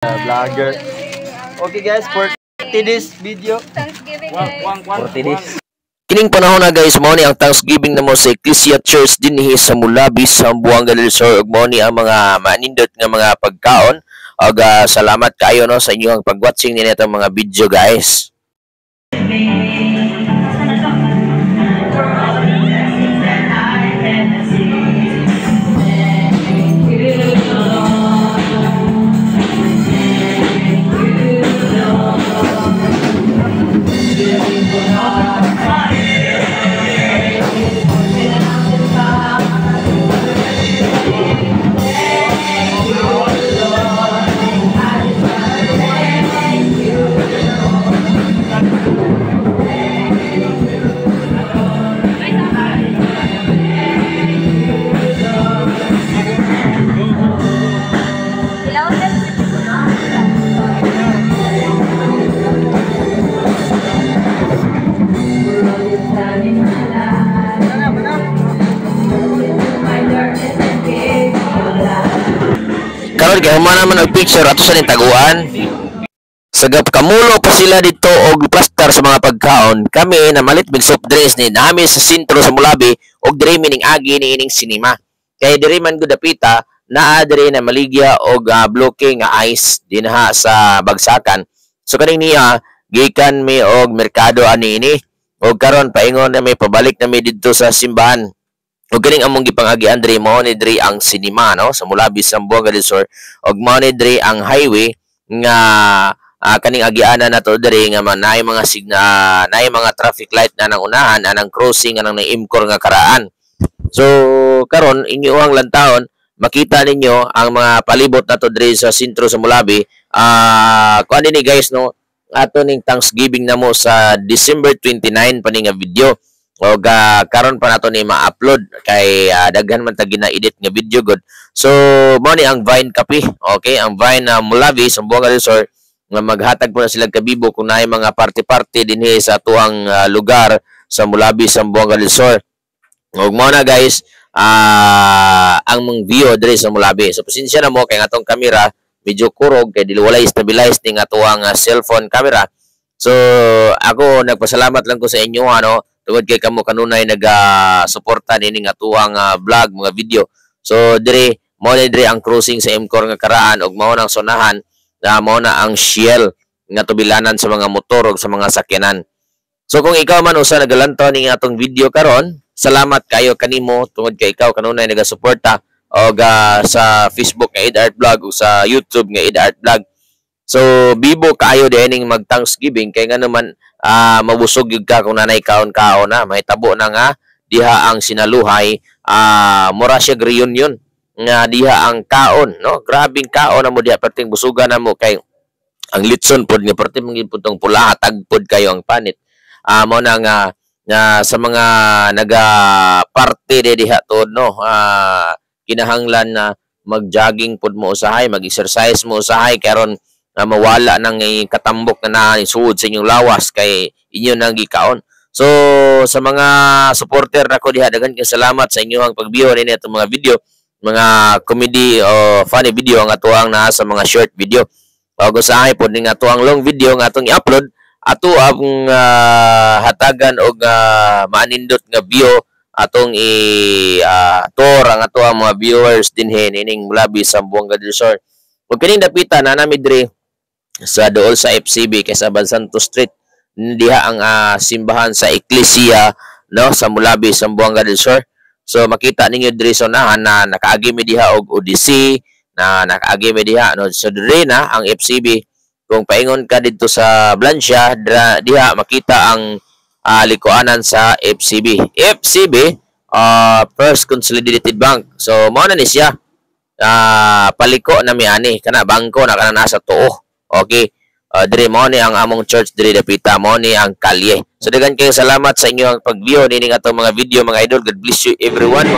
Vlogger. Okay guys, for today's video. Thanksgiving guys. For today's. Kining panahon na guys, mao ni ang Thanksgiving namo sa Ecclesia Church dinhi sa Mulabi, Zamboanga del Sur, ug mao ni ang mga manindot nga mga pagkaon. Ug salamat kayo no sa inyong pag-watching nini atong mga video guys. Karon kay humana man og picture ato sa taguan. Sagap kamulo pa sila dito og plaster sa mga pagkaon. Kami na malit mig soft drinks ni nami sa sentro sa Mulabi og diri mining agi ni ining sinima. Kay diri man gud dapita naa diri na maligya og blocking nga ice dinha sa bagsakan. So kaning niya gikan mi og merkado ani ini og karon paingon na may pabalik na mi didto sa simbahan. Og kaning among gipangagian diri mao ni diri ang sinima no sa Mulabi, Zamboanga del Sur, og mao ni diri ang highway nga kaning agianan nato diri nga naay mga naay mga traffic light na nang unahan anang crossing anang naimkor nga karaan. So karon inyo ang lantawon makita ninyo ang mga palibot nato diri sa sentro sa Mulabi. Kuan dinhi guys no ato ning Thanksgiving namo sa December 29 pa ni nga video. O karon pa nato ni ma-upload kay daghan man ta gina-edit nga video god. So mo ni ang Vine Cafe. Okay, ang Vine Mulabi, Zamboanga del Sur nga maghatag po na sila kabibo kung naay mga party-party dinhi sa tuang lugar sa Mulabi, Zamboanga del Sur. Og mo na guys ang mong view diri sa Mulabi. So pasensya na mo kay atong camera medyo kurog kay dili walay stabilize ning atuang cellphone camera. So ako nagpasalamat lang ko sa inyo ano tungod kay kamo kanunay naga-suporta nining atuang vlog mga video. So dire mao na dire ang cruising sa Imcor nga karaan ug mao nang sonahan mao na ang Shell nga tubilanan sa mga motor ug sa mga sakyanan. So kung ikaw man usa nagalantaw ning atong video karon, salamat kayo kanimo tungod kay ikaw kanunay naga-suporta og sa Facebook nga Ed Art Vlog ug sa YouTube nga Ed Art Vlog. So bibo kaayo dining mag Thanksgiving kay nga naman mabusog gyud ka kung nanay kaon-kaon na mahitabo na nga diha ang sinaluhay mura siya reunion nga diha ang kaon no grabing kaon na mo diha perting busugan na mo kay ang litson pod nga perting mangin putong pula tagpod kayo ang panit mo na nga sa mga naga party diha tod no kinahanglan na mag-jogging pod mo usahay mag-exercise mo usahay karon mawala nang katambok na suod sa inyong lawas kay inyo nang gikaon. So sa mga supporter nako diha daghan kay salamat sa inyong pag-view ni itong mga video, mga comedy o funny video ang atuang naa sa mga short video. Og usahay pod ning atuang long video nga atong i-upload ato ang hatagan og maanindot nga view atong tour ang atuang mga viewers dinhi nining Mulabi, Zamboanga del Sur. Ug kining dapita na nami diri sa dool sa FCB kay sa Bansanto Street diha ang simbahan sa Ecclesia no sa Mulabi, Zamboanga del Sur. So makita ninyo diri sa unahan na nakaagi mi diha og ODC na nakaagi mi diha no so diri na ang FCB. Kung paingon ka dito sa Blancia diha makita ang likuanan sa FCB. FCB First Consolidated Bank. So mao na ni siya paliko na mi ani kana bangko na kana nasa tuo. Okay. Diri mo ni ang among church diri dapita mo ni ang kalye. So dagan kayo salamat sa inyo ang pag-view nining atong mga video mga idol. God bless you everyone.